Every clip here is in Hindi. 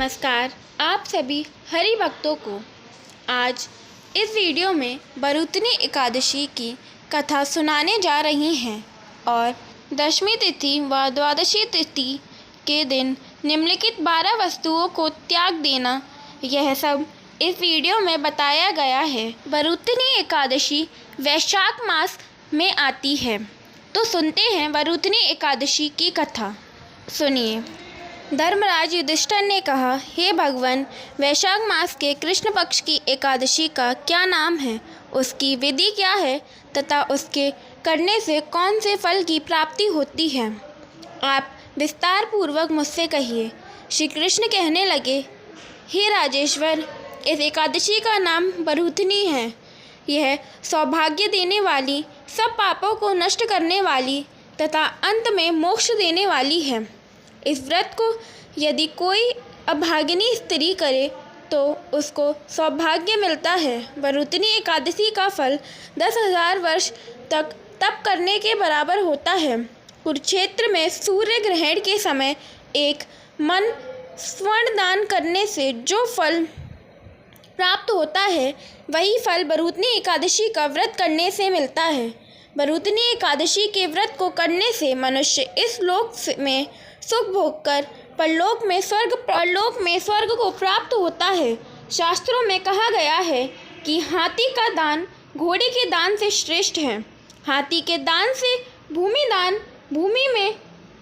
नमस्कार आप सभी हरि भक्तों को। आज इस वीडियो में बरूतनी एकादशी की कथा सुनाने जा रही हैं और दशमी तिथि व द्वादशी तिथि के दिन निम्नलिखित 12 वस्तुओं को त्याग देना, यह सब इस वीडियो में बताया गया है। बरूतनी एकादशी वैशाख मास में आती है, तो सुनते हैं बरूतनी एकादशी की कथा। सुनिए। धर्मराज युधिष्ठिर ने कहा, हे भगवान, वैशाख मास के कृष्ण पक्ष की एकादशी का क्या नाम है, उसकी विधि क्या है तथा उसके करने से कौन से फल की प्राप्ति होती है, आप विस्तार पूर्वक मुझसे कहिए। श्री कृष्ण कहने लगे, हे राजेश्वर, इस एकादशी का नाम बरूतनी है। यह सौभाग्य देने वाली, सब पापों को नष्ट करने वाली तथा अंत में मोक्ष देने वाली है। इस व्रत को यदि कोई अभागिनी स्त्री करे तो उसको सौभाग्य मिलता है। बरूतनी एकादशी का फल 10,000 वर्ष तक तप करने के बराबर होता है। कुरुक्षेत्र में सूर्य ग्रहण के समय एक मन स्वर्ण दान करने से जो फल प्राप्त होता है, वही फल बरूतनी एकादशी का व्रत करने से मिलता है। बरूतनी एकादशी के व्रत को करने से मनुष्य इस लोक में सुख भोगकर परलोक में स्वर्ग को प्राप्त होता है। शास्त्रों में कहा गया है कि हाथी का दान घोड़े के दान से श्रेष्ठ है। हाथी के दान से भूमि में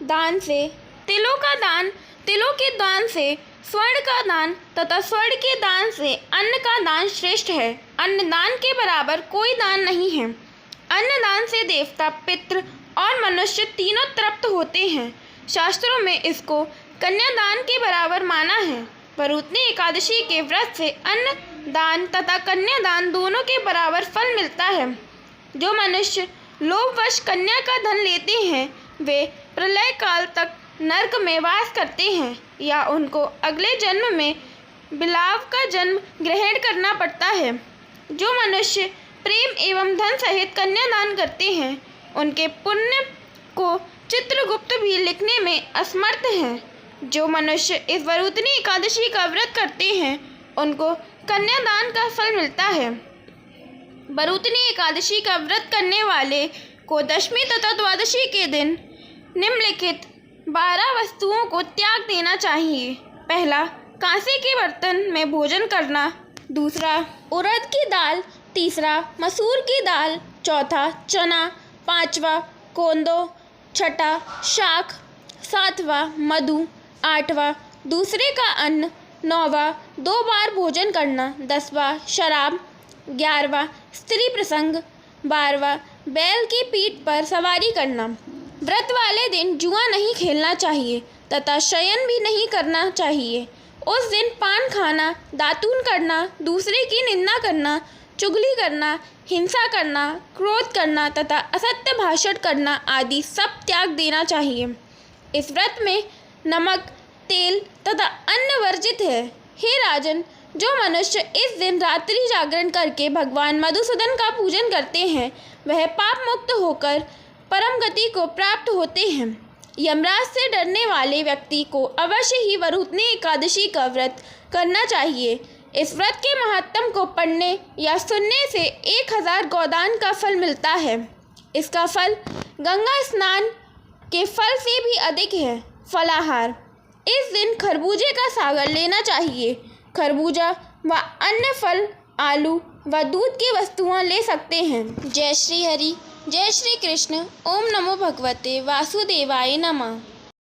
दान से तिलों के दान से स्वर्ण का दान तथा स्वर्ण के दान से अन्न का दान श्रेष्ठ है। अन्न दान के बराबर कोई दान नहीं है। अन्न दान से देवता, पितृ और मनुष्य तीनों तृप्त होते हैं। शास्त्रों में इसको कन्यादान के बराबर माना है। बरूतनी एकादशी के व्रत से अन्न दान तथा कन्यादान दोनों के बराबर फल मिलता है। जो मनुष्य लोभवश कन्या का धन लेते हैं, वे प्रलय काल तक नरक में वास करते हैं या उनको अगले जन्म में बिलाव का जन्म ग्रहण करना पड़ता है। जो मनुष्य प्रेम एवं धन सहित कन्यादान करते हैं, उनके पुण्य को चित्रगुप्त भी लिखने में असमर्थ हैं। जो मनुष्य इस बरूतनी एकादशी का व्रत करते हैं, उनको कन्यादान का फल मिलता है। बरूतनी एकादशी का व्रत करने वाले को दशमी तथा द्वादशी के दिन निम्नलिखित 12 वस्तुओं को त्याग देना चाहिए। पहला, कांसे के बर्तन में भोजन करना। दूसरा, उड़द की दाल। तीसरा, मसूर की दाल। चौथा, चना। पाँचवा, कोंदो। छठा, शाक। सातवां, मधु। आठवां, दूसरे का अन्न। नौवां, 2 बार भोजन करना। 10वां, शराब। 11वां, स्त्री प्रसंग। 12वां, बैल की पीठ पर सवारी करना। व्रत वाले दिन जुआ नहीं खेलना चाहिए तथा शयन भी नहीं करना चाहिए। उस दिन पान खाना, दातून करना, दूसरे की निंदा करना, चुगली करना, हिंसा करना, क्रोध करना तथा असत्य भाषण करना आदि सब त्याग देना चाहिए। इस व्रत में नमक, तेल तथा अन्न वर्जित है। हे राजन, जो मनुष्य इस दिन रात्रि जागरण करके भगवान मधुसूदन का पूजन करते हैं, वह पाप मुक्त होकर परम गति को प्राप्त होते हैं। यमराज से डरने वाले व्यक्ति को अवश्य ही बरूतनी एकादशी का व्रत करना चाहिए। इस व्रत के महत्तम को पढ़ने या सुनने से 1000 गोदान का फल मिलता है। इसका फल गंगा स्नान के फल से भी अधिक है। फलाहार, इस दिन खरबूजे का सागर लेना चाहिए। खरबूजा व अन्य फल, आलू व दूध की वस्तुएं ले सकते हैं। जय श्री हरि, जय श्री कृष्ण। ओम नमो भगवते वासुदेवाय नमः।